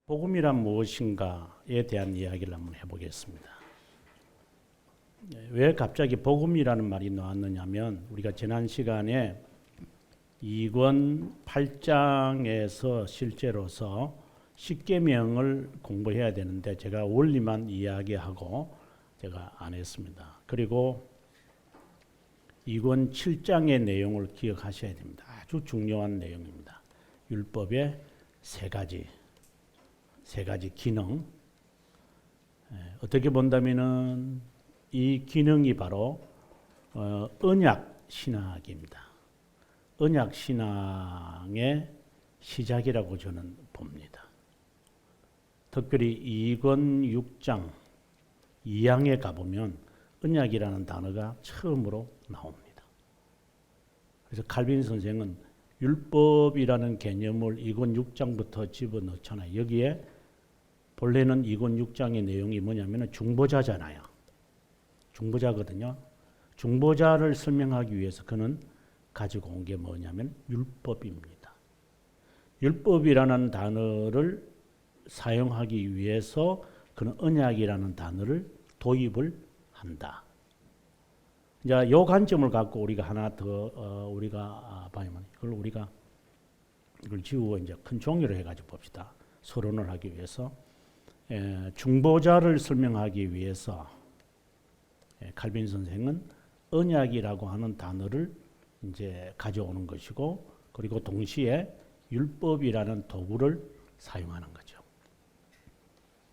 복음이란 무엇인가에 대한 이야기를 한번 해보겠습니다. 왜 갑자기 복음이라는 말이 나왔느냐면 우리가 지난 시간에 2권 8장에서 실제로서 십계명을 공부해야 되는데 제가 원리만 이야기하고 제가 안 했습니다. 그리고 2권 7장의 내용을 기억하셔야 됩니다. 아주 중요한 내용입니다. 율법의 세 가지 기능. 어떻게 본다면은 이 기능이 바로 언약 신학입니다. 언약 신앙의 시작이라고 저는 봅니다. 특별히 2권 6장 2항에 가보면 언약이라는 단어가 처음으로 나옵니다. 그래서 칼빈 선생은 율법이라는 개념을 2권 6장부터 집어넣잖아요. 여기에 본래는 2권 6장의 내용이 뭐냐면 중보자잖아요. 중보자거든요. 중보자를 설명하기 위해서 그는 가지고 온 게 뭐냐면 율법입니다. 율법이라는 단어를 사용하기 위해서 그는 언약이라는 단어를 도입을 한다. 이제 요 관점을 갖고 우리가 하나 더 우리가 봐야만 이걸 지우고 이제 큰 종이로 해가지고 봅시다. 서론을 하기 위해서 중보자를 설명하기 위해서 칼빈 선생은 언약이라고 하는 단어를 이제 가져오는 것이고, 그리고 동시에 율법이라는 도구를 사용하는 거죠.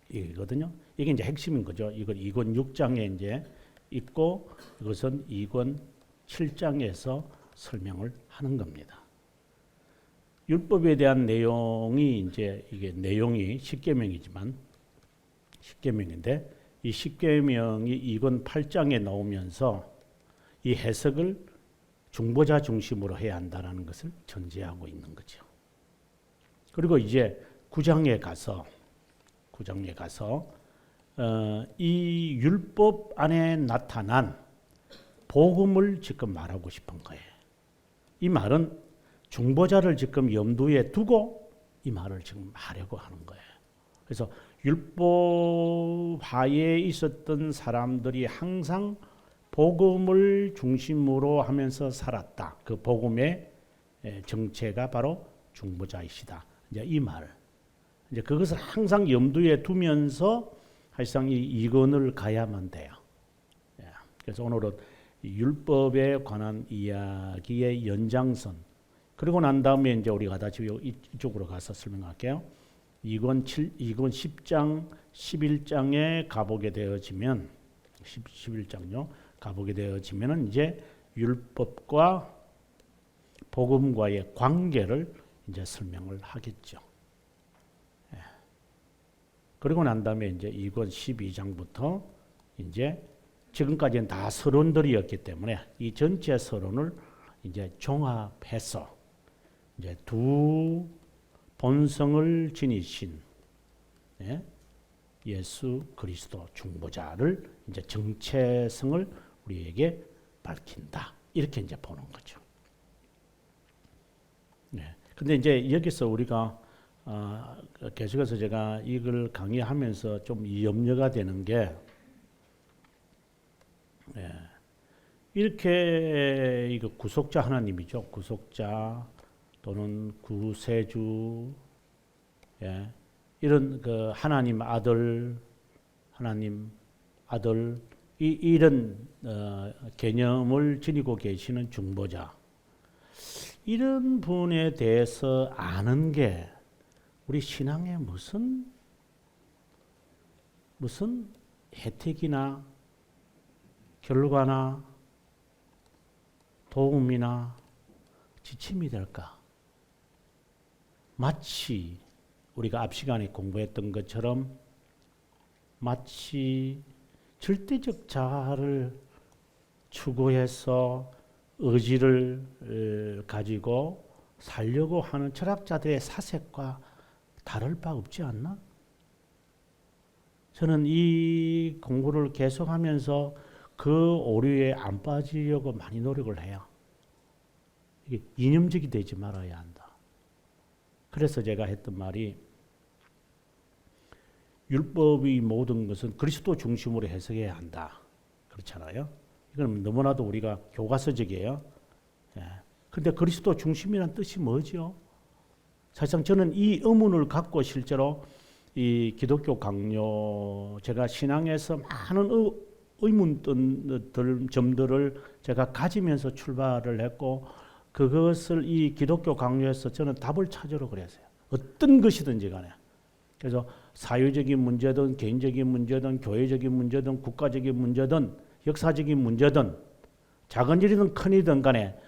이거거든요. 이게 이제 핵심인 거죠. 이걸 2권 6장에 이제 있고, 이것은 2권 7장에서 설명을 하는 겁니다. 율법에 대한 내용이 이제 이게 내용이 십계명이지만 십계명인데 이 십계명이 2권 8장에 나오면서 이 해석을 중보자 중심으로 해야 한다는 것을 전제하고 있는 거죠. 그리고 이제 9장에 가서 이 율법 안에 나타난 복음을 지금 말하고 싶은 거예요. 이 말은 중보자를 지금 염두에 두고 이 말을 지금 하려고 하는 거예요. 그래서 율법하에 있었던 사람들이 항상 복음을 중심으로 하면서 살았다. 그 복음의 정체가 바로 중보자이시다. 이제 이 말. 이제 그것을 항상 염두에 두면서 사실상 이 2권을 가야만 돼요. 그래서 오늘은 율법에 관한 이야기의 연장선. 그리고 난 다음에 이제 우리가 다시 이쪽으로 가서 설명할게요. 2권 10장, 11장에 가보게 되어지면 11장요. 가보게 되어지면은 이제 율법과 복음과의 관계를 이제 설명을 하겠죠. 그리고 난 다음에 이제 2권 12장부터 이제 지금까지는 다 서론들이었기 때문에 이 전체 서론을 이제 종합해서 이제 두 본성을 지니신 예수 그리스도 중보자를 이제 정체성을 우리에게 밝힌다. 이렇게 이제 보는 거죠. 근데 이제 여기서 우리가 계속해서 제가 이걸 강의하면서 좀 염려가 되는 게 이렇게 이거 구속자 하나님이죠. 구속자 또는 구세주, 이런 그 하나님 아들 이런 개념을 지니고 계시는 중보자, 이런 분에 대해서 아는 게 우리 신앙에 무슨 혜택이나 결과나 도움이나 지침이 될까? 마치 우리가 앞 시간에 공부했던 것처럼 마치 절대적 자아를 추구해서 의지를 가지고 살려고 하는 철학자들의 사색과 다를 바 없지 않나? 저는 이 공부를 계속하면서 그 오류에 안 빠지려고 많이 노력을 해요. 이게 이념적이 되지 말아야 한다. 그래서 제가 했던 말이 율법의 모든 것은 그리스도 중심으로 해석해야 한다. 그렇잖아요. 이건 너무나도 우리가 교과서적이에요. 예. 근데 그리스도 중심이란 뜻이 뭐죠? 사실상 저는 이 의문을 갖고 실제로 이 기독교 강요, 제가 신앙에서 많은 의문들, 점들을 제가 가지면서 출발을 했고, 그것을 이 기독교 강요에서 저는 답을 찾으러 그랬어요. 어떤 것이든지 간에. 그래서 사회적인 문제든 개인적인 문제든 교회적인 문제든 국가적인 문제든 역사적인 문제든 작은 일이든 큰 일이든 간에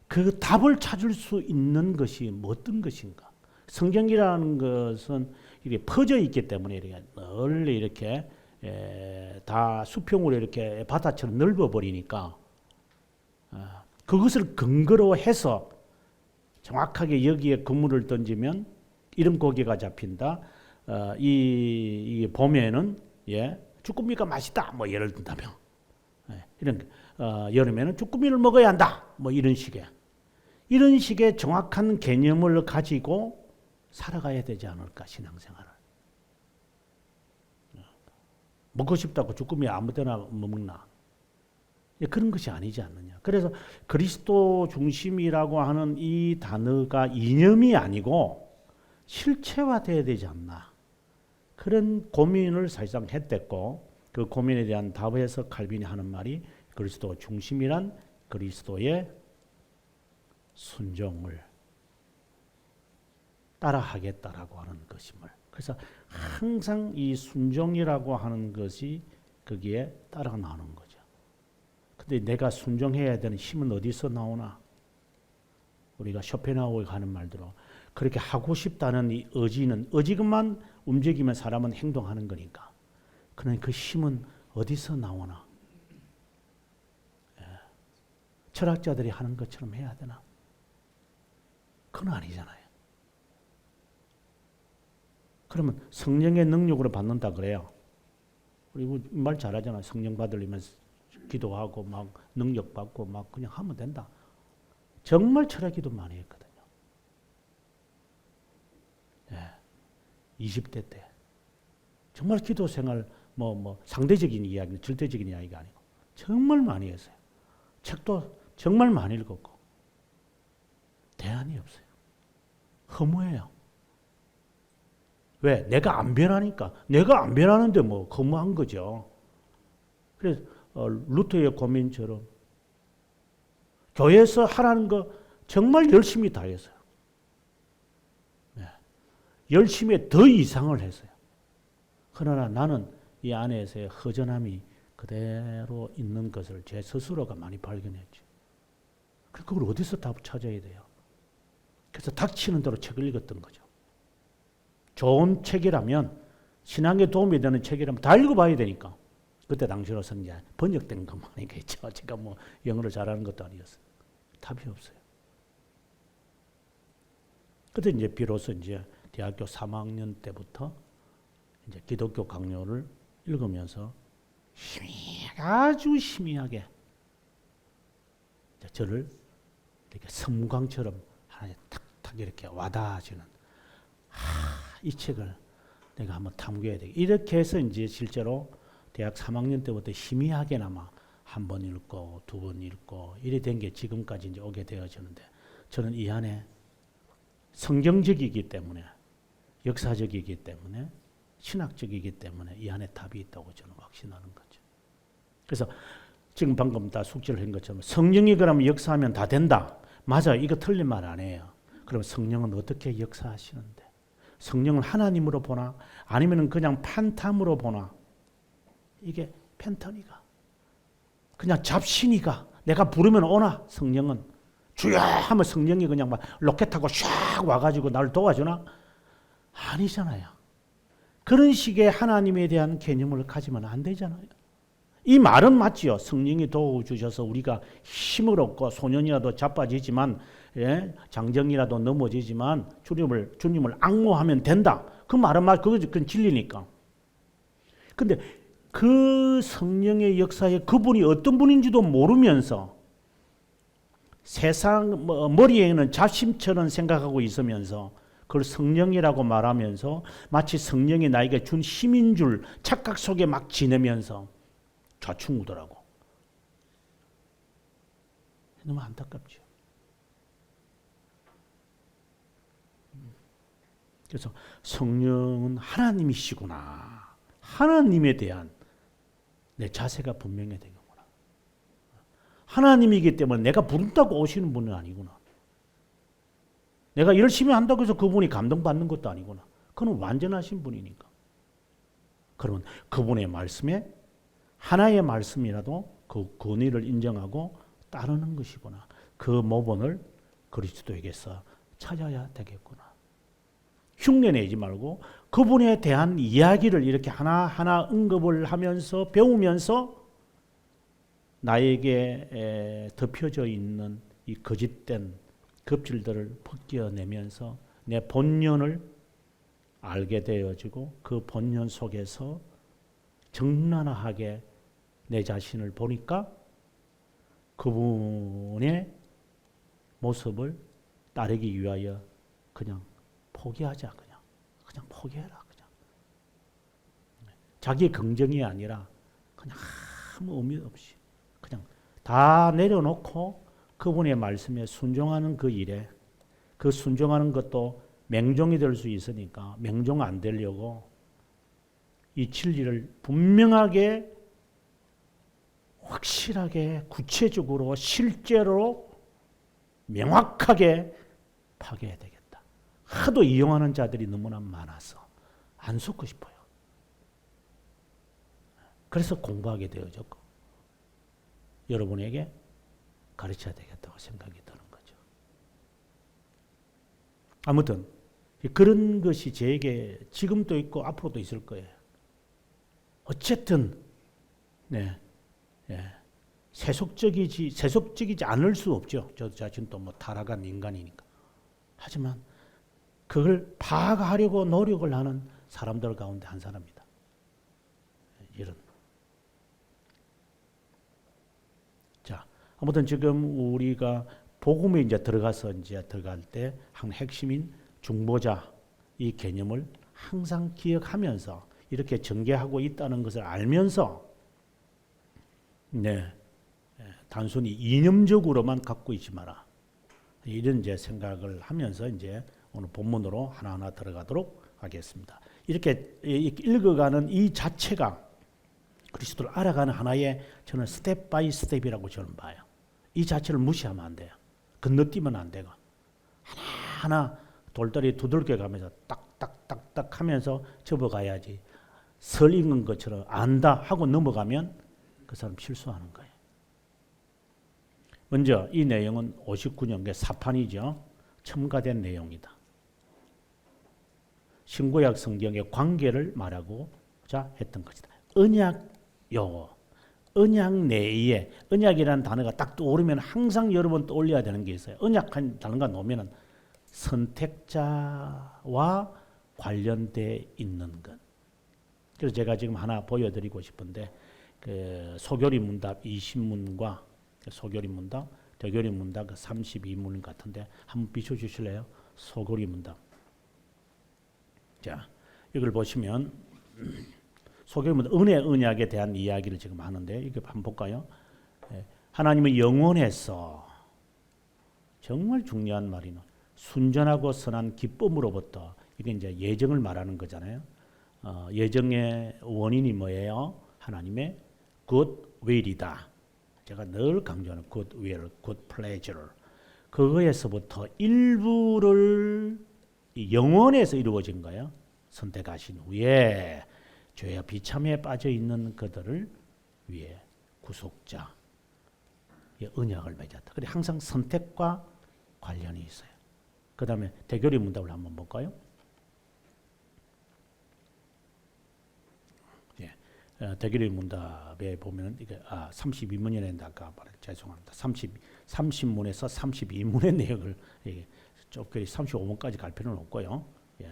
그 답을 찾을 수 있는 것이 어떤 것인가. 성경이라는 것은 이렇게 퍼져 있기 때문에 이렇게 널리 이렇게 다 수평으로 이렇게 바다처럼 넓어버리니까 그것을 근거로 해서 정확하게 여기에 그물을 던지면 이런 고기가 잡힌다. 이 봄에는 쭈꾸미가 맛있다. 뭐 예를 든다면 이런 여름에는 쭈꾸미를 먹어야 한다. 뭐 이런 식의 정확한 개념을 가지고 살아가야 되지 않을까 신앙생활을. 먹고 싶다고 쭈꾸미 아무데나 먹나? 그런 것이 아니지 않느냐. 그래서 그리스도 중심이라고 하는 이 단어가 이념이 아니고 실체화돼야 되지 않나. 그런 고민을 사실상 했댔고 그 고민에 대한 답에서 칼빈이 하는 말이 그리스도 중심이란 그리스도의 순종을 따라하겠다라고 하는 것임을. 그래서 항상 이 순종이라고 하는 것이 거기에 따라 나오는 거죠. 근데 내가 순종해야 되는 힘은 어디서 나오나? 우리가 쇼펜하우어가 하는 말대로 그렇게 하고 싶다는 이 의지만 움직이면 사람은 행동하는 거니까. 그러나 그 힘은 어디서 나오나? 철학자들이 하는 것처럼 해야 되나? 그건 아니잖아요. 그러면 성령의 능력으로 받는다 그래요. 그리고 말 잘하잖아요. 성령 받으려면 기도하고 막 능력 받고 막 그냥 하면 된다. 정말 철학기도 많이 했거든요. 20대 때 정말 기도 생활 뭐 상대적인 이야기, 절대적인 이야기가 아니고 정말 많이 했어요. 책도 정말 많이 읽었고 대안이 없어요. 허무해요. 왜? 내가 안 변하니까. 내가 안 변하는데 뭐 허무한 거죠. 그래서 루터의 고민처럼 교회에서 하라는 거 정말 열심히 다 했어요. 열심히 더 이상을 했어요. 그러나 나는 이 안에서의 허전함이 그대로 있는 것을 제 스스로가 많이 발견했죠. 그걸 어디서 답 찾아야 돼요? 그래서 닥치는 대로 책을 읽었던 거죠. 좋은 책이라면, 신앙에 도움이 되는 책이라면 다 읽어봐야 되니까. 그때 당시로서는 이제 번역된 것만이겠죠. 제가 뭐 영어를 잘하는 것도 아니었어요. 답이 없어요. 그때 이제 비로소 이제 대학교 3학년 때부터 이제 기독교 강요를 읽으면서 아주 희미하게 저를 이렇게 섬광처럼 하나에 탁탁 이렇게 와닿아지는, 이 책을 내가 한번 탐구해야 되겠다. 이렇게 해서 이제 실제로 대학 3학년 때부터 희미하게나마 한 번 읽고 두 번 읽고 이래 된 게 지금까지 이제 오게 되어지는데, 저는 이 안에 성경적이기 때문에, 역사적이기 때문에, 신학적이기 때문에 이 안에 답이 있다고 저는 확신하는 거죠. 그래서 지금 방금 다 숙지를 한 것처럼 성령이 그러면 역사하면 다 된다. 맞아요. 이거 틀린 말 아니에요. 그럼 성령은 어떻게 역사하시는데? 성령은 하나님으로 보나? 아니면 그냥 판탐으로 보나? 이게 팬터니가. 그냥 잡신이가. 내가 부르면 오나? 성령은. 주여 하면 성령이 그냥 막 로켓 타고 샥 와가지고 나를 도와주나? 아니잖아요. 그런 식의 하나님에 대한 개념을 가지면 안 되잖아요. 이 말은 맞지요. 성령이 도와주셔서 우리가 힘을 얻고 소년이라도 자빠지지만, 장정이라도 넘어지지만 주님을 앙모하면 된다. 그 말은 그건 진리니까. 근데 그 성령의 역사에 그분이 어떤 분인지도 모르면서 세상 머리에는 잡심처럼 생각하고 있으면서 그걸 성령이라고 말하면서 마치 성령이 나에게 준 힘인 줄 착각 속에 막 지내면서 좌충우돌하고. 너무 안타깝죠. 그래서 성령은 하나님이시구나. 하나님에 대한 내 자세가 분명해야 되겠구나. 하나님이기 때문에 내가 부른다고 오시는 분은 아니구나. 내가 열심히 한다고 해서 그분이 감동받는 것도 아니구나. 그는 완전하신 분이니까. 그러면 그분의 말씀에 하나의 말씀이라도 그 권위를 인정하고 따르는 것이구나. 그 모본을 그리스도에게서 찾아야 되겠구나. 흉내내지 말고 그분에 대한 이야기를 이렇게 하나하나 언급을 하면서 배우면서 나에게 덮여져 있는 이 거짓된 겁질들을 벗겨내면서 내 본연을 알게 되어지고 그 본연 속에서 정나하게 내 자신을 보니까 그분의 모습을 따르기 위하여 그냥 포기하자. 그냥 포기해라. 그냥 자기 긍정이 아니라 그냥 아무 의미 없이 그냥 다 내려놓고 그분의 말씀에 순종하는 그 일에, 그 순종하는 것도 맹종이 될 수 있으니까 맹종 안 되려고 이 진리를 분명하게 확실하게 구체적으로 실제로 명확하게 파괴해야 되겠다. 하도 이용하는 자들이 너무나 많아서 안 속고 싶어요. 그래서 공부하게 되어졌고 여러분에게 가르쳐야 되겠다고 생각이 드는 거죠. 아무튼 그런 것이 저에게 지금도 있고 앞으로도 있을 거예요. 어쨌든 세속적이지 않을 수 없죠. 저 자신도 뭐 타락한 인간이니까. 하지만 그걸 파악하려고 노력을 하는 사람들 가운데 한 사람이다. 이런. 자, 아무튼 지금 우리가 복음에 이제 들어갈 때 한 핵심인 중보자 이 개념을 항상 기억하면서 이렇게 전개하고 있다는 것을 알면서 단순히 이념적으로만 갖고 있지 마라. 이런 이제 생각을 하면서 이제 오늘 본문으로 하나하나 들어가도록 하겠습니다. 이렇게 읽어가는 이 자체가 그리스도를 알아가는 하나의 저는 스텝 바이 스텝이라고 저는 봐요. 이 자체를 무시하면 안 돼요. 건너뛰면 안 되고 하나하나 돌다리 두들겨 가면서 딱딱딱딱 하면서 접어가야지. 설 읽은 것처럼 안다 하고 넘어가면 그 사람 실수하는 거예요. 먼저 이 내용은 59년의 사판이죠. 첨가된 내용이다. 신구약 성경의 관계를 말하고자 했던 것이다. 언약 용어, 언약 내에 언약이라는 단어가 딱 떠오르면 항상 여러분 떠올려야 되는 게 있어요. 언약한 단어가 나오면 선택자와 관련돼 있는 것. 그래서 제가 지금 하나 보여드리고 싶은데 그 소교리 문답 20문과 소교리 문답, 대교리 문답 그 32문 같은데 한번 비춰주실래요? 소교리 문답. 자, 이걸 보시면 소교리 문답 은혜 언약에 대한 이야기를 지금 하는데 이게 한번 볼까요? 하나님은 영원해서 정말 중요한 말이는 순전하고 선한 기쁨으로부터 이게 이제 예정을 말하는 거잖아요. 예정의 원인이 뭐예요? 하나님의 good will이다. 제가 늘 강조하는 good will, good pleasure. 그거에서부터 일부를 영원에서 이루어진 거예요. 선택하신 후에 죄와 비참에 빠져 있는 그들을 위해 구속자, 언약을 맺었다. 그래 항상 선택과 관련이 있어요. 그 다음에 대교리 문답을 한번 볼까요? 대교리 문답에 보면 이게 32문이라는데 아까 죄송합니다. 30문에서 32문의 내용을 좁게 35문까지 갈 필요는 없고요.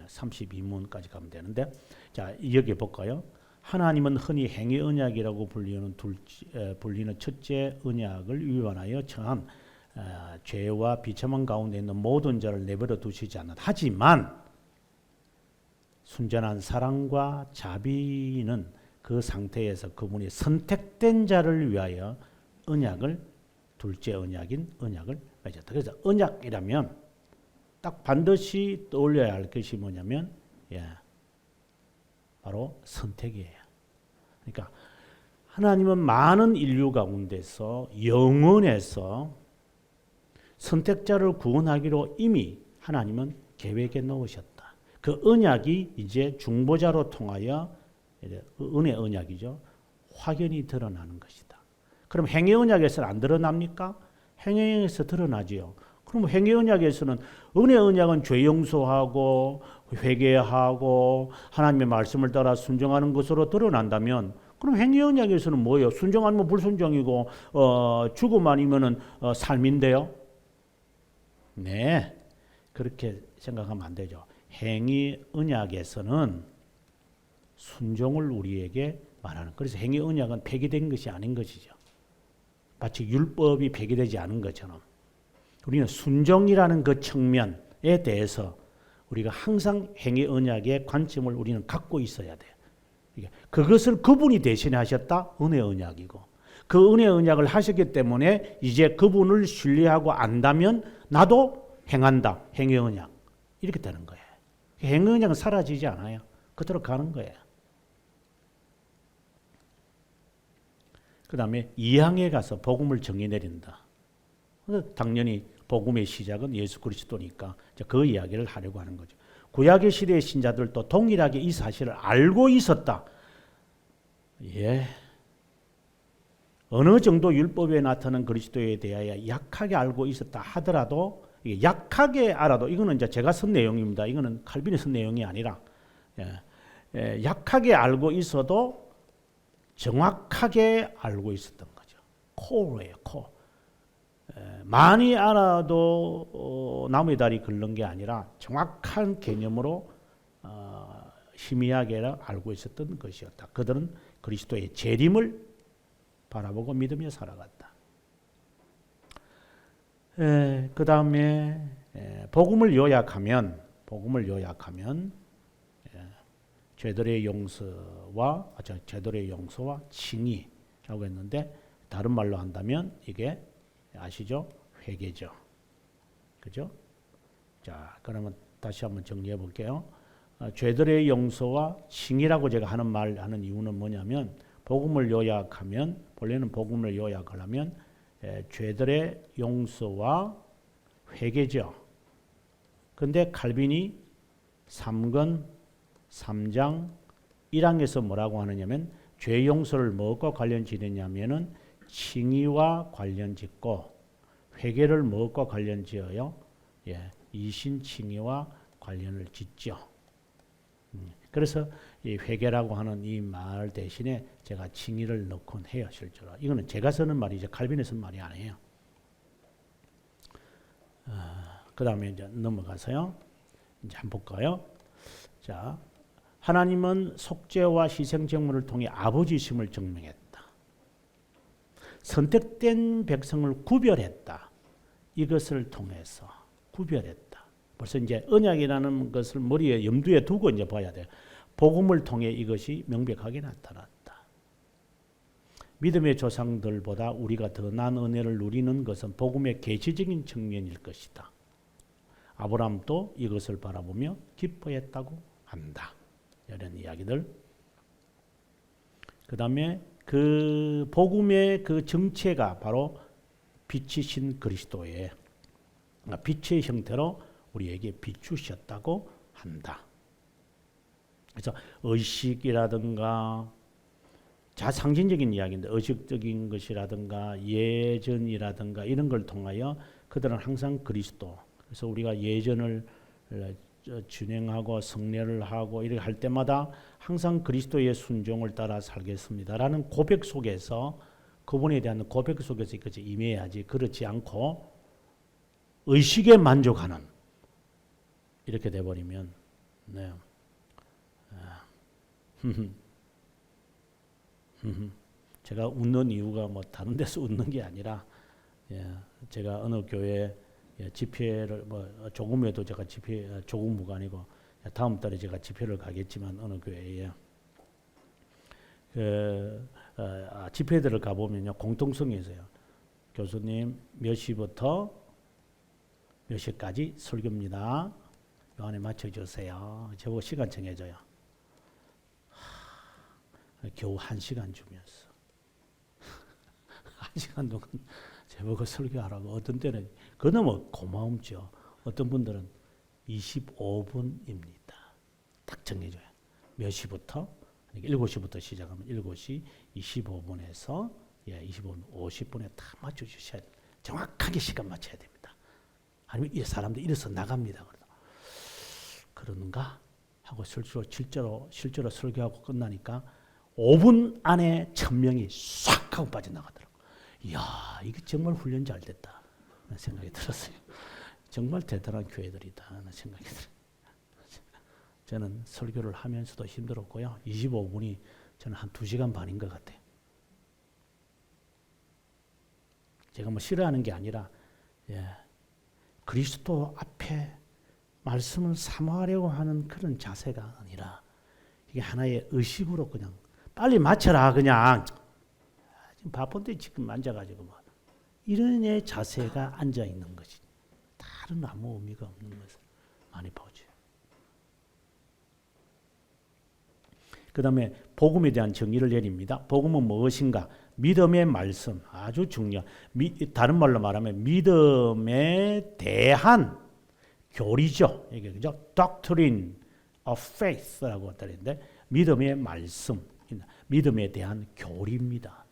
32문까지 가면 되는데 자 여기 볼까요? 하나님은 흔히 행위 언약이라고 불리는 첫째 언약을 위반하여 처한 죄와 비참한 가운데 있는 모든 자를 내버려 두시지 않는다. 하지만 순전한 사랑과 자비는 그 상태에서 그분이 선택된 자를 위하여 언약을 둘째 언약인 언약을 맺었다. 그래서 언약이라면 딱 반드시 떠올려야 할 것이 뭐냐면 바로 선택이에요. 그러니까 하나님은 많은 인류 가운데서 영원에서 선택자를 구원하기로 이미 하나님은 계획에 넣으셨다. 그 언약이 이제 중보자로 통하여 은혜 언약이죠. 확연히 드러나는 것이다. 그럼 행위 언약에서는 안 드러납니까? 행위 언약에서 드러나지요. 그럼 행위 언약에서는 은혜 언약은 죄 용서하고 회개하고 하나님의 말씀을 따라 순종하는 것으로 드러난다면 그럼 행위 언약에서는 뭐예요? 순종 아니면 불순종이고 죽음 아니면은 삶인데요. 네, 그렇게 생각하면 안 되죠. 행위 언약에서는 순종을 우리에게 말하는. 그래서 행위 언약은 폐기된 것이 아닌 것이죠. 마치 율법이 폐기되지 않은 것처럼 우리는 순종이라는 그 측면에 대해서 우리가 항상 행위 언약의 관점을 우리는 갖고 있어야 돼요. 그것을 그분이 대신하셨다. 은혜 언약이고 그 은혜 언약을 하셨기 때문에 이제 그분을 신뢰하고 안다면 나도 행한다. 행위 언약 이렇게 되는 거예요. 행위 언약은 사라지지 않아요. 그대로 가는 거예요. 그 다음에 2항에 가서 복음을 정의 내린다. 당연히 복음의 시작은 예수 그리스도니까 그 이야기를 하려고 하는 거죠. 구약의 시대의 신자들도 동일하게 이 사실을 알고 있었다. 어느 정도 율법에 나타난 그리스도에 대하여 약하게 알고 있었다 하더라도 약하게 알아도 이거는 이제 제가 쓴 내용입니다. 이거는 칼빈이 쓴 내용이 아니라 약하게 알고 있어도 정확하게 알고 있었던 거죠. 코어예요, 코어. 많이 알아도 나무의 다리 긁는 게 아니라 정확한 개념으로 희미하게 알고 있었던 것이었다. 그들은 그리스도의 재림을 바라보고 믿으며 살아갔다. 그 다음에 복음을 요약하면 죄들의 용서와 칭의라고 했는데 다른 말로 한다면 이게 아시죠? 회개죠. 그죠? 자, 그러면 다시 한번 정리해 볼게요. 죄들의 용서와 칭의라고 제가 하는 이유는 뭐냐면 복음을 요약하면 본래는 복음을 요약을 하면 죄들의 용서와 회개죠. 근데 칼빈이 3권 3장 1항에서 뭐라고 하느냐면 죄 용서를 무엇과 관련 지느냐면은 칭의와 관련 짓고 회개를 무엇과 관련 지어요? 이신 칭의와 관련을 짓죠. 그래서 이 회개라고 하는 이 말 대신에 제가 칭의를 넣곤 해요, 실제로. 이거는 제가 쓰는 말이죠. 칼빈이 쓴 말이 아니에요. 그 다음에 이제 넘어가서요. 이제 한번 볼까요? 자, 하나님은 속죄와 희생 제물을 통해 아버지심을 증명했다. 선택된 백성을 구별했다. 이것을 통해서 구별했다. 벌써 이제 언약이라는 것을 머리에 염두에 두고 이제 봐야 돼요. 복음을 통해 이것이 명백하게 나타났다. 믿음의 조상들보다 우리가 더 나은 은혜를 누리는 것은 복음의 계시적인 측면일 것이다. 아브라함도 이것을 바라보며 기뻐했다고 한다. 이런 이야기들. 그 다음에 그 복음의 그 정체가 바로 빛이신 그리스도의 빛의 형태로 우리에게 비추셨다고 한다. 그래서 의식이라든가 자상징적인 이야기인데 의식적인 것이라든가 예전이라든가 이런 걸 통하여 그들은 항상 그리스도. 그래서 우리가 예전을 진행하고 성례를 하고 이렇게 할 때마다 항상 그리스도의 순종을 따라 살겠습니다라는 고백 속에서 그분에 대한 고백 속에서 이것이 임해야지. 그렇지 않고 의식에 만족하는 이렇게 돼버리면 제가 웃는 이유가 뭐 다른 데서 웃는 게 아니라 제가 어느 교회 집회를 뭐 조금에도 제가 집회 조금 무관이고 다음 달에 제가 집회를 가겠지만 어느 교회에 집회들을 가보면요 공통성이 있어요. 교수님 몇 시부터 몇 시까지 설교입니다. 요 안에 맞춰주세요. 저보고 시간 정해줘요. 겨우 1시간 주면서 1시간 동안 저보고 설교하라고. 어떤 때는 그 너무 고마움죠. 어떤 분들은 25분입니다. 딱 정해줘요. 몇 시부터? 7시부터 시작하면 7시 25분에서 25분 50분에 다 맞춰주셔야 돼요. 정확하게 시간 맞춰야 됩니다. 아니면 이 사람들 이래서 나갑니다. 그러는가 하고 실제로 설교하고 끝나니까 5분 안에 1000명이 싹 하고 빠져나가더라고요. 이야, 이게 정말 훈련 잘 됐다 하는 생각이 들었어요. 정말 대단한 교회들이다 하는 생각이 들어요. 저는 설교를 하면서도 힘들었고요. 25분이 저는 한 2시간 반인 것 같아요. 제가 뭐 싫어하는 게 아니라 그리스도 앞에 말씀을 사모하려고 하는 그런 자세가 아니라 이게 하나의 의식으로 그냥 빨리 맞춰라 그냥 지금 바쁜데 지금 앉아가지고 뭐 이런 의 자세가 앉아 있는 것이 다른 아무 의미가 없는 것을 많이 보죠. 그 다음에 복음에 대한 정의를 내립니다. 복음은 무엇인가? 믿음의 말씀, 아주 중요한, 다른 말로 말하면 믿음에 대한 교리죠. 이게 그죠? Doctrine of Faith라고 하는데 믿음의 말씀, 믿음에 대한 교리입니다.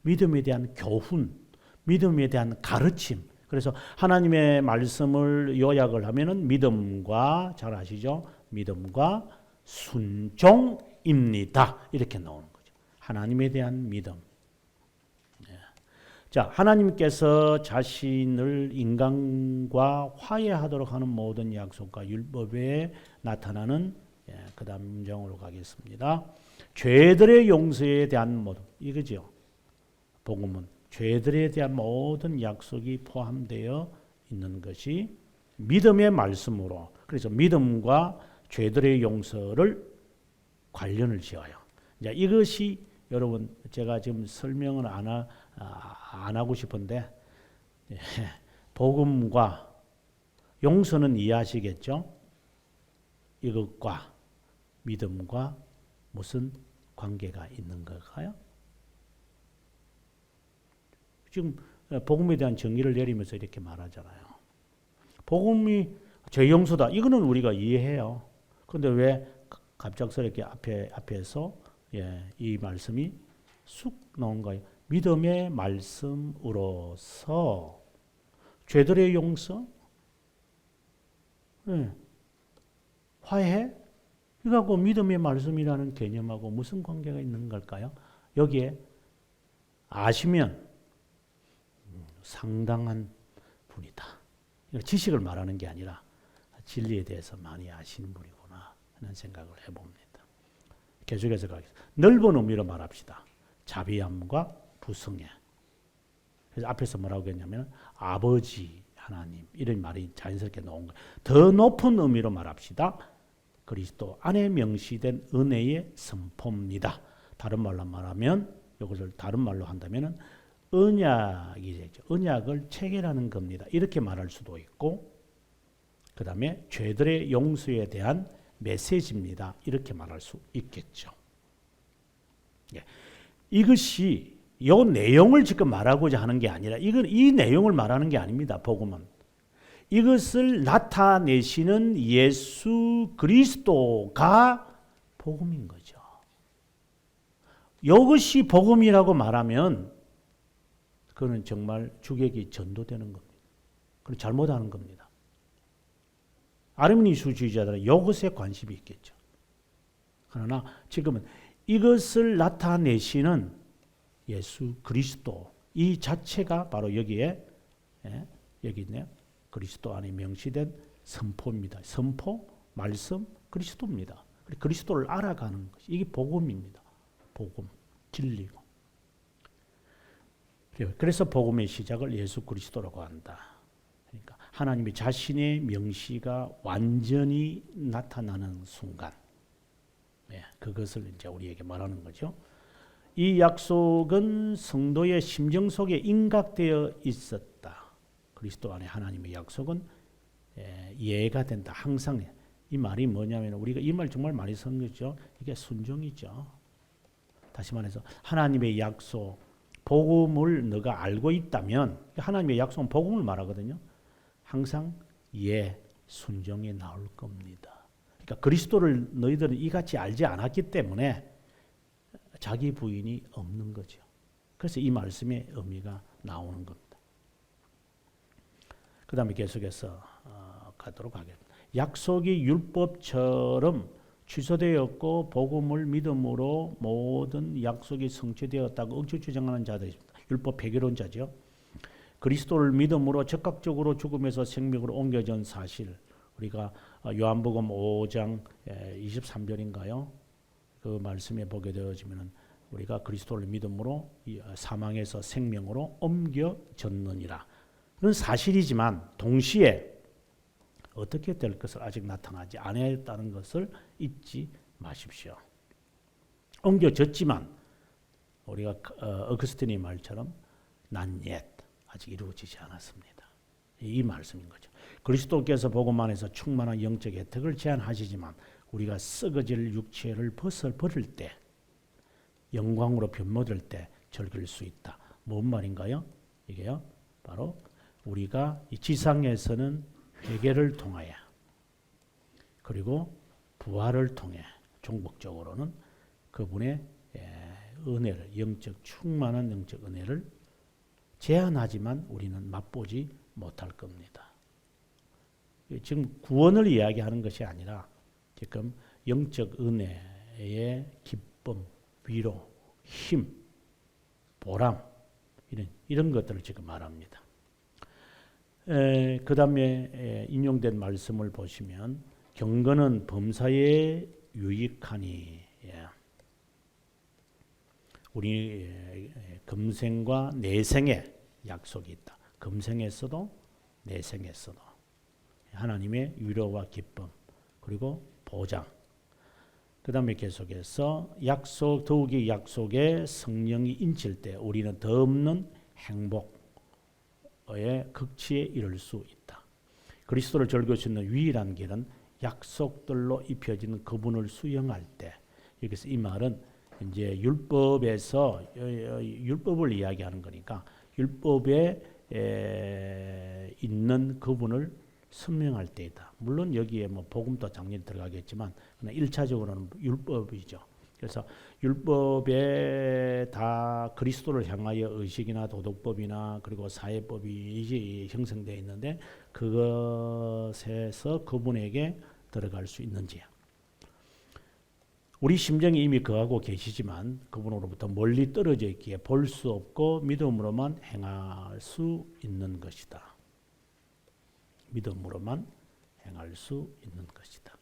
믿음에 대한 교훈, 믿음에 대한 가르침. 그래서 하나님의 말씀을 요약을 하면은 믿음과 잘 아시죠? 믿음과 순종입니다. 이렇게 나오는 거죠. 하나님에 대한 믿음. 자, 하나님께서 자신을 인간과 화해하도록 하는 모든 약속과 율법에 나타나는 그 다음 문장으로 가겠습니다. 죄들의 용서에 대한 모든 이거죠. 복음은 죄들에 대한 모든 약속이 포함되어 있는 것이 믿음의 말씀으로 그래서 믿음과 죄들의 용서를 관련을 지어요. 이제 이것이 여러분 제가 지금 설명을 안 하고 싶은데 복음과 용서는 이해하시겠죠? 이것과 믿음과 무슨 관계가 있는 걸까요? 지금 복음에 대한 정의를 내리면서 이렇게 말하잖아요. 복음이 죄 용서다. 이거는 우리가 이해해요. 그런데 왜 갑작스럽게 앞에서 이 말씀이 쑥 나온가요? 믿음의 말씀으로서 죄들의 용서, 화해, 이거하고 믿음의 말씀이라는 개념하고 무슨 관계가 있는 걸까요? 여기에 아시면 상당한 분이다. 지식을 말하는 게 아니라 진리에 대해서 많이 아시는 분이구나 하는 생각을 해봅니다. 계속해서 가겠습니다. 넓은 의미로 말합시다. 자비함과 부성애. 그래서 앞에서 뭐라고 했냐면 아버지 하나님 이런 말이 자연스럽게 나온 거예요. 더 높은 의미로 말합시다. 그리스도 안에 명시된 은혜의 선포입니다. 다른 말로 말하면 이것을 다른 말로 한다면 언약이 되죠. 언약을 체결하는 겁니다. 이렇게 말할 수도 있고 그 다음에 죄들의 용서에 대한 메시지입니다. 이렇게 말할 수 있겠죠. 이것이 이 내용을 지금 말하고자 하는 게 아니라 이 내용을 말하는 게 아닙니다. 복음은. 이것을 나타내시는 예수 그리스도가 복음인 거죠. 이것이 복음이라고 말하면 그거는 정말 주객이 전도되는 겁니다. 그건 잘못하는 겁니다. 아르미니주의자들은 이것에 관심이 있겠죠. 그러나 지금은 이것을 나타내시는 예수 그리스도 이 자체가 바로 여기에 여기 있네요. 그리스도 안에 명시된 선포입니다. 선포, 말씀, 그리스도입니다. 그리스도를 알아가는 것이 이게 복음입니다. 복음, 진리고. 그래서 복음의 시작을 예수 그리스도라고 한다. 그러니까 하나님의 자신의 명시가 완전히 나타나는 순간, 그것을 이제 우리에게 말하는 거죠. 이 약속은 성도의 심정 속에 인각되어 있었다. 그리스도 안에 하나님의 약속은 이해가 된다. 항상. 이 말이 뭐냐면 우리가 이 말 정말 많이 쓰는 거죠. 이게 순종이죠. 다시 말해서 하나님의 약속, 복음을 너가 알고 있다면, 하나님의 약속은 복음을 말하거든요. 항상 순종이 나올 겁니다. 그러니까 그리스도를 너희들은 이같이 알지 않았기 때문에 자기 부인이 없는 거죠. 그래서 이 말씀의 의미가 나오는 겁니다. 그 다음에 계속해서 가도록 하겠습니다. 약속이 율법처럼 취소되었고 복음을 믿음으로 모든 약속이 성취되었다고 억지 주장하는 자들이 있습니다. 율법 폐기론자죠. 그리스도를 믿음으로 적극적으로 죽음에서 생명으로 옮겨진 사실, 우리가 요한복음 5장 23절인가요? 그 말씀에 보게 되어지면 우리가 그리스도를 믿음으로 사망에서 생명으로 옮겨졌느니라. 는 사실이지만 동시에 어떻게 될 것을 아직 나타나지 않았다는 것을 잊지 마십시오. 옮겨졌지만 우리가 어거스틴의 말처럼 not yet, 아직 이루어지지 않았습니다. 이 말씀인 거죠. 그리스도께서 복음 안에서 충만한 영적 혜택을 제한하시지만 우리가 썩어질 육체를 버릴 때, 영광으로 변모될 때 즐길 수 있다. 뭔 말인가요? 이게요, 바로 우리가 이 지상에서는 회개를 통하여 그리고 부활을 통해 종목적으로는 그분의 은혜를, 영적 충만한 영적 은혜를 제한하지만 우리는 맛보지 못할 겁니다. 지금 구원을 이야기하는 것이 아니라 지금 영적 은혜의 기쁨, 위로, 힘, 보람, 이런 것들을 지금 말합니다. 그 다음에 인용된 말씀을 보시면 경건은 범사에 유익하니, 우리 금생과 내생에 약속이 있다. 금생에서도 내생에서도 하나님의 위로와 기쁨, 그리고 보장. 그 다음에 계속해서 더욱이 약속에 성령이 인칠 때 우리는 더 없는 행복의 극치에 이를 수 있다. 그리스도를 즐길 수 있는 유일한 길은 약속들로 입혀진 그분을 수용할 때. 여기서 이 말은 이제 율법에서 율법을 이야기하는 거니까 율법에 있는 그분을 선명할 때이다. 물론 여기에 뭐 복음도 당연히 들어가겠지만 1차적으로는 율법이죠. 그래서 율법에 다 그리스도를 향하여 의식이나 도덕법이나 그리고 사회법이 형성되어 있는데 그것에서 그분에게 들어갈 수 있는지. 우리 심정이 이미 거하고 계시지만 그분으로부터 멀리 떨어져 있기에 볼 수 없고 믿음으로만 행할 수 있는 것이다. 믿음으로만 행할 수 있는 것이다.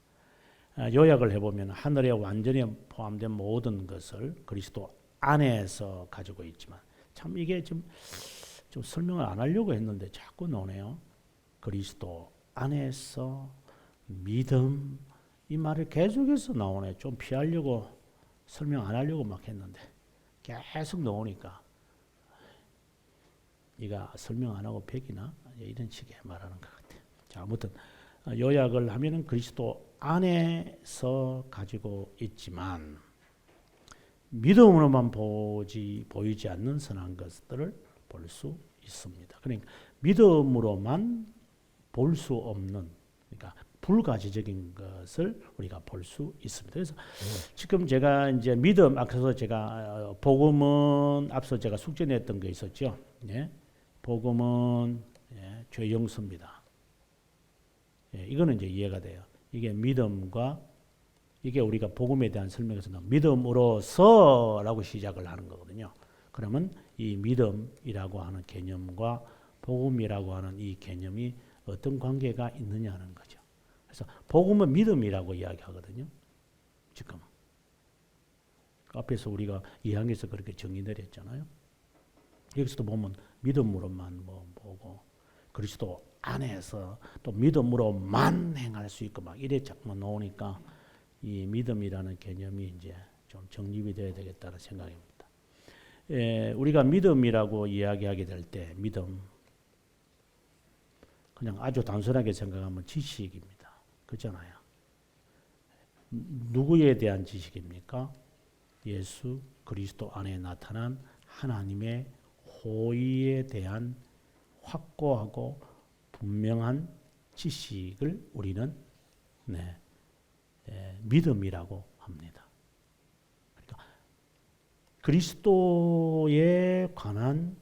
요약을 해보면 하늘에 완전히 포함된 모든 것을 그리스도 안에서 가지고 있지만, 참 이게 좀 설명을 안 하려고 했는데 자꾸 나오네요. 그리스도 안에서 믿음, 이 말을 계속해서 나오네. 좀 피하려고 설명 안 하려고 막 했는데 계속 나오니까 네가 설명 안 하고 백이나 이런 식의 말하는 것 같아요. 자, 아무튼 요약을 하면은 그리스도 안에서 가지고 있지만 믿음으로만 보이지 않는 선한 것들을 볼 수 있습니다. 그러니까 믿음으로만 볼 수 없는, 그러니까 불가지적인 것을 우리가 볼 수 있습니다. 그래서 지금 제가 이제 믿음, 앞서 제가 복음은 앞서 제가 숙제 냈던 게 있었죠. 복음은 죄 용서입니다. 이거는 이제 이해가 돼요. 이게 믿음과 이게 우리가 복음에 대한 설명에서는 믿음으로서라고 시작을 하는 거거든요. 그러면 이 믿음이라고 하는 개념과 복음이라고 하는 이 개념이 어떤 관계가 있느냐는 거죠. 그래서 복음은 믿음이라고 이야기하거든요. 지금 앞에서 우리가 2항에서 그렇게 정의를 했잖아요. 여기서도 보면 믿음으로만 보고 그리스도 안에서 또 믿음으로만 행할 수 있고 막 이래 자꾸 나오니까 이 믿음이라는 개념이 이제 좀 정립이 돼야 되겠다는 생각입니다. 우리가 믿음이라고 이야기하게 될 때 믿음 그냥 아주 단순하게 생각하면 지식입니다. 그렇잖아요. 누구에 대한 지식입니까? 예수 그리스도 안에 나타난 하나님의 호의에 대한 확고하고 분명한 지식을 우리는 믿음이라고 합니다. 그러니까 그리스도에 관한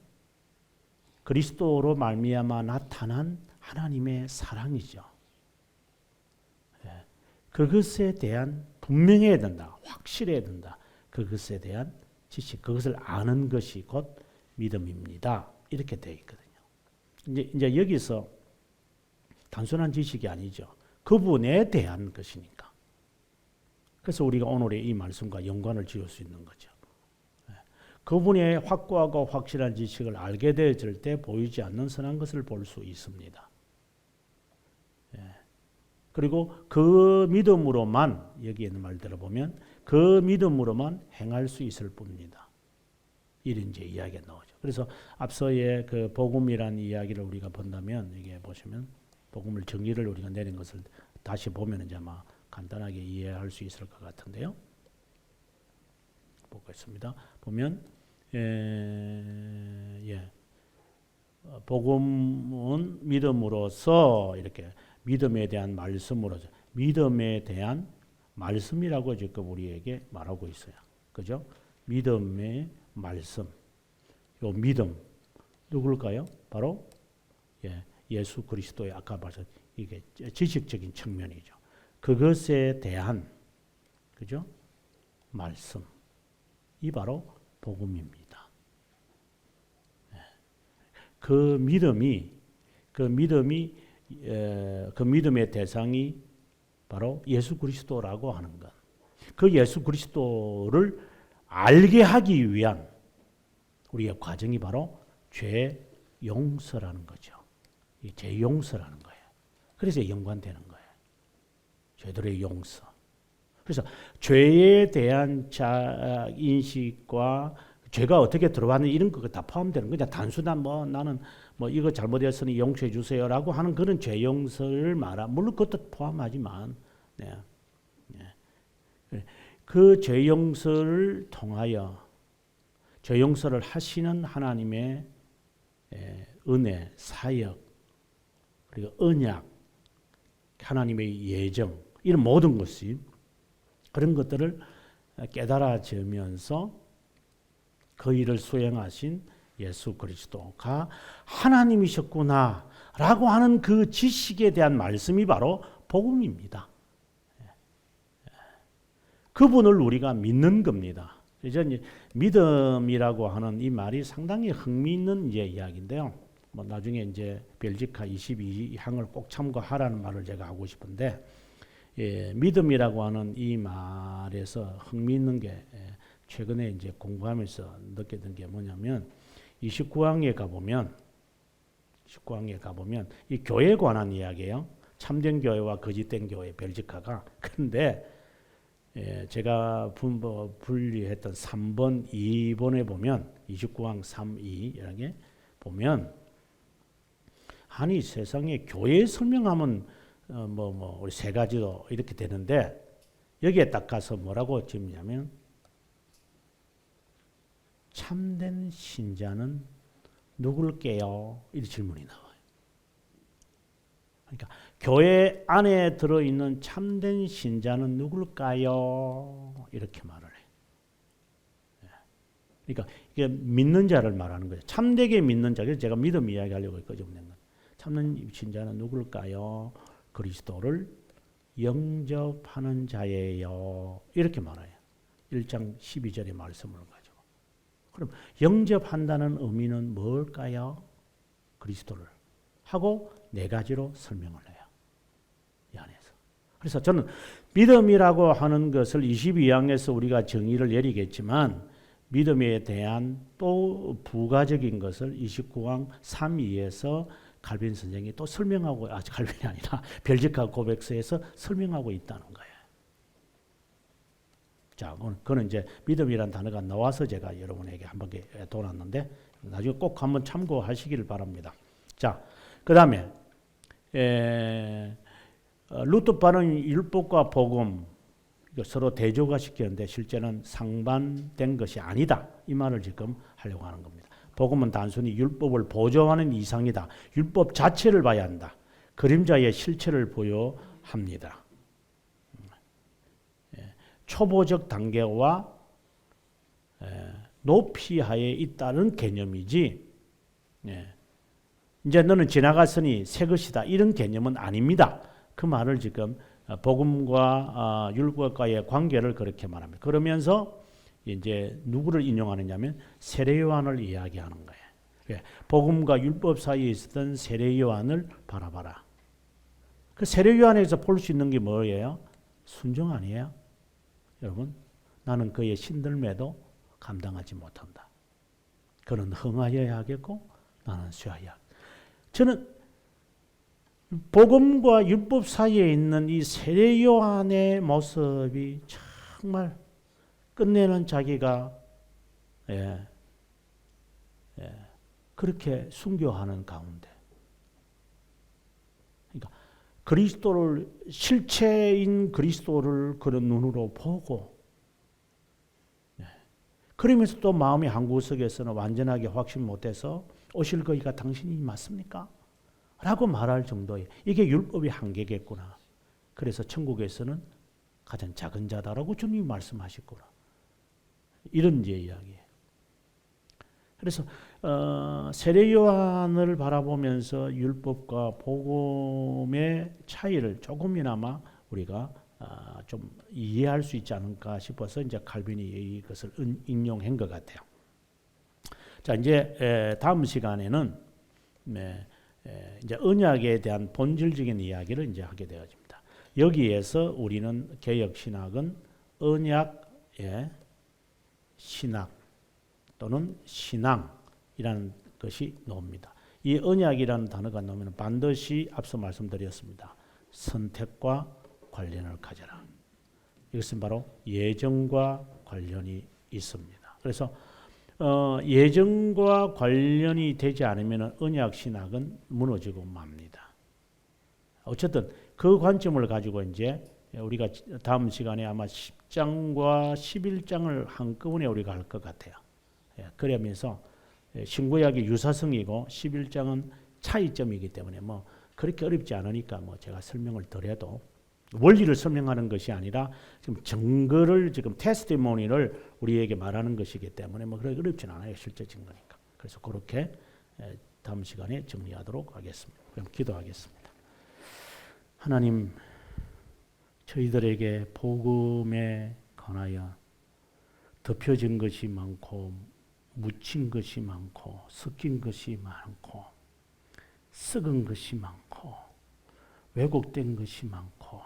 그리스도로 말미암아 나타난 하나님의 사랑이죠. 그것에 대한 분명해야 된다. 확실해야 된다. 그것에 대한 지식, 그것을 아는 것이 곧 믿음입니다. 이렇게 되어 있거든요. 이제 여기서 단순한 지식이 아니죠. 그분에 대한 것이니까. 그래서 우리가 오늘의 이 말씀과 연관을 지을 수 있는 거죠. 그분의 확고하고 확실한 지식을 알게 되어질 때 보이지 않는 선한 것을 볼 수 있습니다. 그리고 그 믿음으로만 여기에 있는 말 들어보면 그 믿음으로만 행할 수 있을 뿐입니다. 이런 이제 이야기가 나오죠. 그래서 앞서의 그 복음이라는 이야기를 우리가 본다면 이게 보시면 복음을 정리를 우리가 내린 것을 다시 보면 이제 아마 간단하게 이해할 수 있을 것 같은데요. 보겠습니다. 보면 복음은 믿음으로서 이렇게 믿음에 대한 말씀으로서 믿음에 대한 말씀이라고 지금 우리에게 말하고 있어요. 그죠? 믿음의 말씀. 요 믿음 누굴까요? 바로 예수 그리스도의 아까 말씀 이게 지식적인 측면이죠. 그것에 대한 그죠? 말씀. 이 바로 복음입니다. 그 믿음의 대상이 바로 예수 그리스도라고 하는 것. 그 예수 그리스도를 알게 하기 위한 우리의 과정이 바로 죄 용서라는 거죠. 이 죄 용서라는 거예요. 그래서 연관되는 거예요. 죄들의 용서. 그래서 죄에 대한 인식과 죄가 어떻게 들어왔는지 이런 거 다 포함되는 거죠. 단순한 나는 이거 잘못했으니 용서해 주세요라고 하는 그런 죄 용서를 물론 그것도 포함하지만 그 죄 용서를 통하여 죄 용서를 하시는 하나님의 은혜, 사역, 그리고 언약, 하나님의 예정 이런 모든 것이 그런 것들을 깨달아지면서 그 일을 수행하신 예수 그리스도가 하나님이셨구나라고 하는 그 지식에 대한 말씀이 바로 복음입니다. 그분을 우리가 믿는 겁니다. 그래서 믿음이라고 하는 이 말이 상당히 흥미있는 이야기인데요. 나중에 이제 벨지카 22항을 꼭 참고하라는 말을 제가 하고 싶은데 믿음이라고 하는 이 말에서 흥미있는 게 최근에 이제 공부하면서 느꼈던 게 뭐냐면 29항에 가보면 이 교회에 관한 이야기예요. 참된 교회와 거짓된 교회 벨지카가. 그런데 제가 분리했던 3번, 2번에 보면 29항 3, 2 이렇게 보면 아니 세상에 교회 설명하면 우리 세 가지로 이렇게 되는데 여기에 딱 가서 뭐라고 짓냐면 참된 신자는 누굴게요? 이 질문이 나와요. 그러니까 교회 안에 들어있는 참된 신자는 누굴까요? 이렇게 말을 해요. 그러니까 이게 믿는 자를 말하는 거예요. 참되게 믿는 자. 그래서 제가 믿음 이야기하려고 끄집어낸 건 참는 신자는 누굴까요? 그리스도를 영접하는 자예요. 이렇게 말해요. 1장 12절의 말씀을 가지고. 그럼 영접한다는 의미는 뭘까요? 그리스도를 하고 네 가지로 설명을 해요. 이 안에서. 그래서 저는 믿음이라고 하는 것을 22항에서 우리가 정의를 내리겠지만 믿음에 대한 또 부가적인 것을 29항 3, 2에서 칼빈 선생이 또 설명하고, 칼빈이 아니라 벨지카 고백서에서 설명하고 있다는 거예요. 자, 그거는 이제 믿음이라는 단어가 나와서 제가 여러분에게 한 번에 돌았는데 나중에 꼭 한번 참고하시기를 바랍니다. 자, 그 다음에 루터파는 율법과 복음 서로 대조가 시키는데 실제는 상반된 것이 아니다. 이 말을 지금 하려고 하는 겁니다. 복음은 단순히 율법을 보조하는 이상이다. 율법 자체를 봐야 한다. 그림자의 실체를 보여합니다. 초보적 단계와 높이하에 있다는 개념이지, 이제 너는 지나갔으니 새 것이다, 이런 개념은 아닙니다. 그 말을 지금 복음과 율법과의 관계를 그렇게 말합니다. 그러면서 이제 누구를 인용하느냐면 세례 요한을 이야기하는 거예요. 복음과 율법 사이에 있었던 세례 요한을 바라봐라. 그 세례 요한에서 볼 수 있는 게 뭐예요? 순종 아니에요? 여러분, 나는 그의 신들매도 감당하지 못한다. 그는 흥하여야 하겠고 나는 쇠하여야. 저는 복음과 율법 사이에 있는 이 세례 요한의 모습이 정말 끝내는 자기가 그렇게 순교하는 가운데, 그러니까 그리스도를, 실체인 그리스도를 그런 눈으로 보고, 그러면서 또 마음의 한구석에서는 완전하게 확신 못해서 오실 거기가 당신이 맞습니까? 라고 말할 정도의, 이게 율법의 한계겠구나. 그래서 천국에서는 가장 작은 자다라고 주님이 말씀하셨구나. 이런 이제 이야기예요. 그래서 세례 요한을 바라보면서 율법과 복음의 차이를 조금이나마 우리가 좀 이해할 수 있지 않을까 싶어서 이제 칼빈이 이것을 인용한 것 같아요. 자, 이제 다음 시간에는 이제 언약에 대한 본질적인 이야기를 이제 하게 되어집니다. 여기에서 우리는 개역 신학은 언약의 신학 또는 신앙이라는 것이 나옵니다. 이 언약이라는 단어가 나오면 반드시 앞서 말씀드렸습니다. 선택과 관련을 가져라. 이것은 바로 예정과 관련이 있습니다. 그래서 예정과 관련이 되지 않으면 언약 신학은 무너지고 맙니다. 어쨌든 그 관점을 가지고 이제 우리가 다음 시간에 아마 10장과 11장을 한꺼번에 우리가 할 것 같아요. 그러면서 신구약이 유사성이고 11장은 차이점이기 때문에 뭐 그렇게 어렵지 않으니까 뭐 제가 설명을 덜해도, 원리를 설명하는 것이 아니라 지금 증거를, 지금 테스티모니를 우리에게 말하는 것이기 때문에 뭐 그렇게 어렵진 않아요. 실제 증거니까. 그래서 그렇게 다음 시간에 정리하도록 하겠습니다. 그럼 기도하겠습니다. 하나님, 저희들에게 복음에 관하여 덮여진 것이 많고 묻힌 것이 많고 섞인 것이 많고 썩은 것이 많고 왜곡된 것이 많고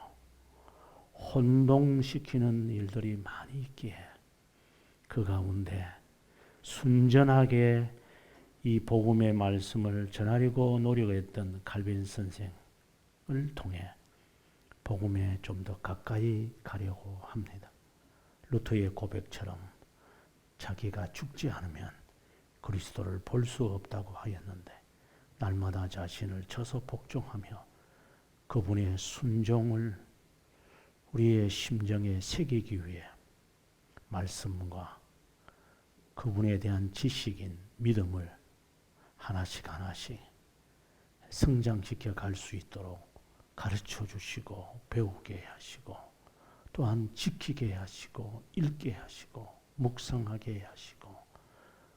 혼동시키는 일들이 많이 있기에 그 가운데 순전하게 이 복음의 말씀을 전하려고 노력했던 칼빈 선생을 통해 복음에 좀 더 가까이 가려고 합니다. 루터의 고백처럼 자기가 죽지 않으면 그리스도를 볼 수 없다고 하였는데 날마다 자신을 쳐서 복종하며 그분의 순종을 우리의 심정에 새기기 위해 말씀과 그분에 대한 지식인 믿음을 하나씩 하나씩 성장시켜 갈 수 있도록 가르쳐 주시고 배우게 하시고 또한 지키게 하시고 읽게 하시고 묵상하게 하시고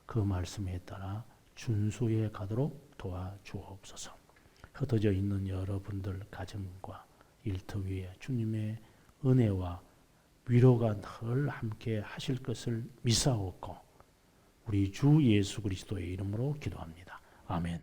그 말씀에 따라 준수해 가도록 도와주옵소서. 흩어져 있는 여러분들 가정과 일터 위에 주님의 은혜와 위로가 늘 함께 하실 것을 믿사옵고 우리 주 예수 그리스도의 이름으로 기도합니다. 아멘.